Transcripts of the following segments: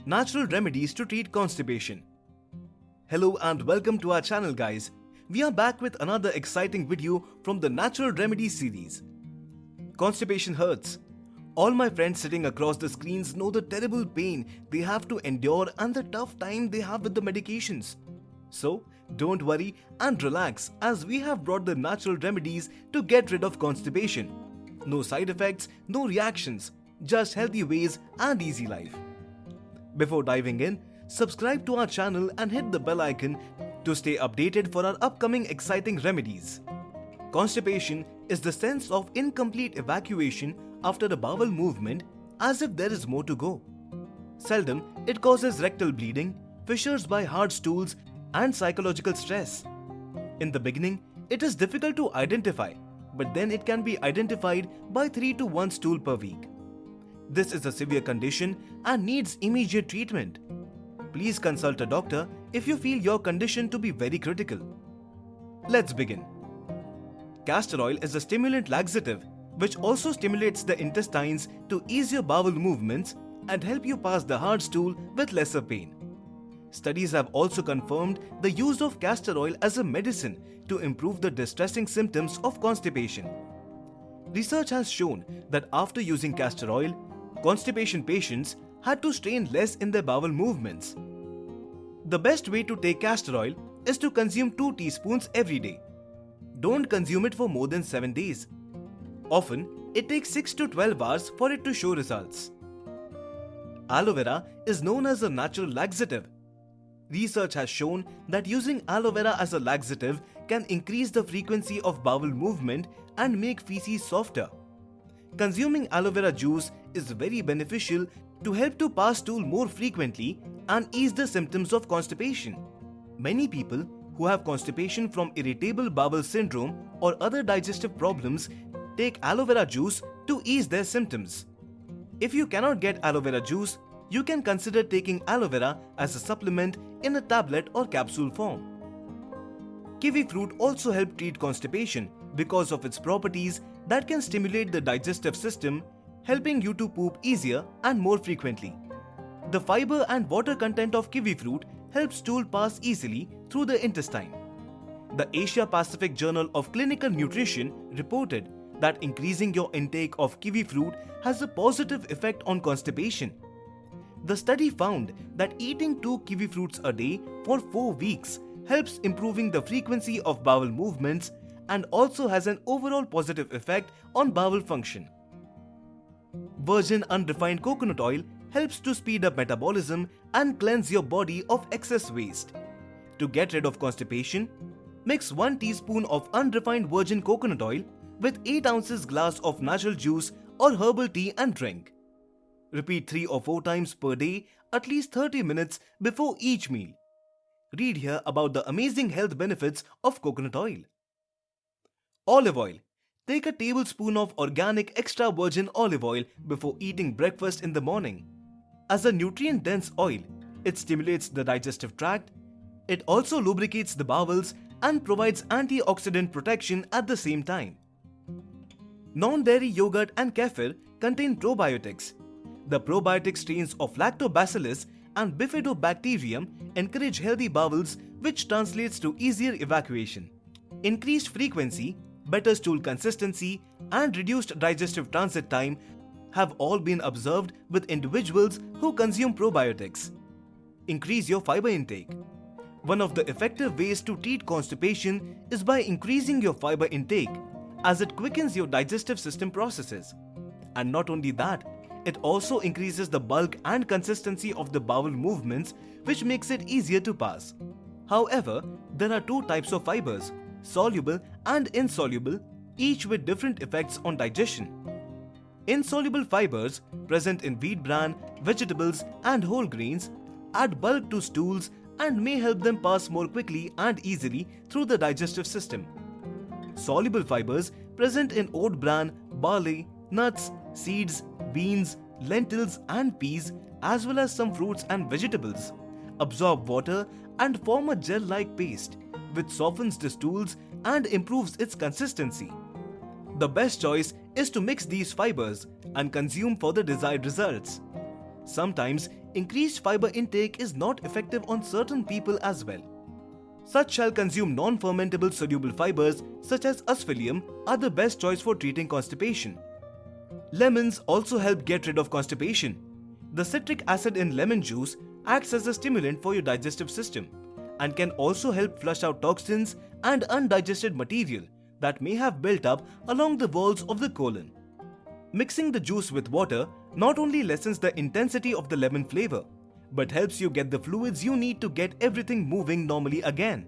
Natural remedies to treat constipation. Hello and welcome to our channel, guys. We are back with another exciting video from the Natural Remedies series. Constipation hurts. All my friends sitting across the screens know the terrible pain they have to endure and the tough time they have with the medications. So, don't worry and relax as we have brought the natural remedies to get rid of constipation. No side effects, no reactions, just healthy ways and easy life. Before diving in, subscribe to our channel and hit the bell icon to stay updated for our upcoming exciting remedies. Constipation is the sense of incomplete evacuation after a bowel movement, as if there is more to go. Seldom, it causes rectal bleeding, fissures by hard stools, and psychological stress. In the beginning, it is difficult to identify, but then it can be identified by 3 to 1 stool per week. This is a severe condition and needs immediate treatment. Please consult a doctor if you feel your condition to be very critical. Let's begin. Castor oil is a stimulant laxative which also stimulates the intestines to ease your bowel movements and help you pass the hard stool with lesser pain. Studies have also confirmed the use of castor oil as a medicine to improve the distressing symptoms of constipation. Research has shown that after using castor oil, constipation patients had to strain less in their bowel movements. The best way to take castor oil is to consume 2 teaspoons every day. Don't consume it for more than 7 days. Often, it takes 6 to 12 hours for it to show results. Aloe vera is known as a natural laxative. Research has shown that using aloe vera as a laxative can increase the frequency of bowel movement and make feces softer. Consuming aloe vera juice is very beneficial to help to pass stool more frequently and ease the symptoms of constipation. Many people who have constipation from irritable bowel syndrome or other digestive problems take aloe vera juice to ease their symptoms. If you cannot get aloe vera juice, you can consider taking aloe vera as a supplement in a tablet or capsule form. Kiwi fruit also helps treat constipation because of its properties that can stimulate the digestive system, helping you to poop easier and more frequently. The fiber and water content of kiwi fruit helps stool pass easily through the intestine. The Asia Pacific Journal of Clinical Nutrition reported that increasing your intake of kiwi fruit has a positive effect on constipation. The study found that eating 2 kiwi fruits a day for 4 weeks helps improving the frequency of bowel movements and also has an overall positive effect on bowel function. Virgin unrefined coconut oil helps to speed up metabolism and cleanse your body of excess waste. To get rid of constipation, mix 1 teaspoon of unrefined virgin coconut oil with 8 ounces glass of natural juice or herbal tea and drink. Repeat 3 or 4 times per day, at least 30 minutes before each meal. Read here about the amazing health benefits of coconut oil. Olive oil. Take a tablespoon of organic extra virgin olive oil before eating breakfast in the morning. As a nutrient-dense oil, it stimulates the digestive tract. It also lubricates the bowels and provides antioxidant protection at the same time. Non-dairy yogurt and kefir contain probiotics. The probiotic strains of Lactobacillus and Bifidobacterium encourage healthy bowels, which translates to easier evacuation. Increased frequency, better stool consistency, and reduced digestive transit time have all been observed with individuals who consume probiotics. Increase your fiber intake. One of the effective ways to treat constipation is by increasing your fiber intake, as it quickens your digestive system processes. And not only that, it also increases the bulk and consistency of the bowel movements, which makes it easier to pass. However, there are 2 types of fibers, soluble and insoluble, each with different effects on digestion. Insoluble fibers, present in wheat bran, vegetables and whole grains, add bulk to stools and may help them pass more quickly and easily through the digestive system. Soluble fibers, present in oat bran, barley, nuts, seeds, beans, lentils and peas, as well as some fruits and vegetables, absorb water and form a gel-like paste, which softens the stools and improves its consistency. The best choice is to mix these fibers and consume for the desired results. Sometimes, increased fiber intake is not effective on certain people as well. Such shall consume non-fermentable soluble fibers such as asphalium are the best choice for treating constipation. Lemons also help get rid of constipation. The citric acid in lemon juice acts as a stimulant for your digestive system and can also help flush out toxins and undigested material that may have built up along the walls of the colon. Mixing the juice with water not only lessens the intensity of the lemon flavor, but helps you get the fluids you need to get everything moving normally again.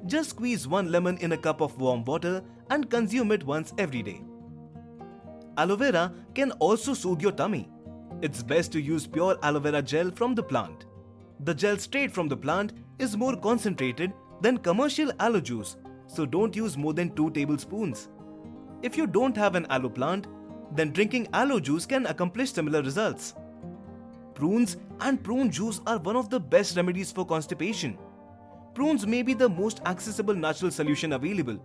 Just squeeze one lemon in a cup of warm water and consume it once every day. Aloe vera can also soothe your tummy. It's best to use pure aloe vera gel from the plant. The gel straight from the plant is more concentrated than commercial aloe juice, so don't use more than 2 tablespoons. If you don't have an aloe plant, then drinking aloe juice can accomplish similar results. Prunes and prune juice are one of the best remedies for constipation. Prunes may be the most accessible natural solution available.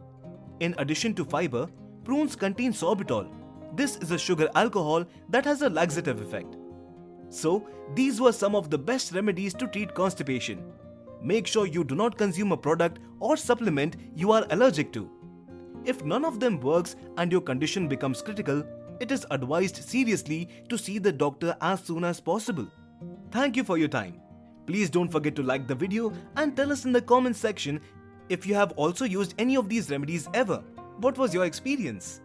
In addition to fiber, prunes contain sorbitol. This is a sugar alcohol that has a laxative effect. So, these were some of the best remedies to treat constipation. Make sure you do not consume a product or supplement you are allergic to. If none of them works and your condition becomes critical, it is advised seriously to see the doctor as soon as possible. Thank you for your time. Please don't forget to like the video and tell us in the comments section if you have also used any of these remedies ever. What was your experience?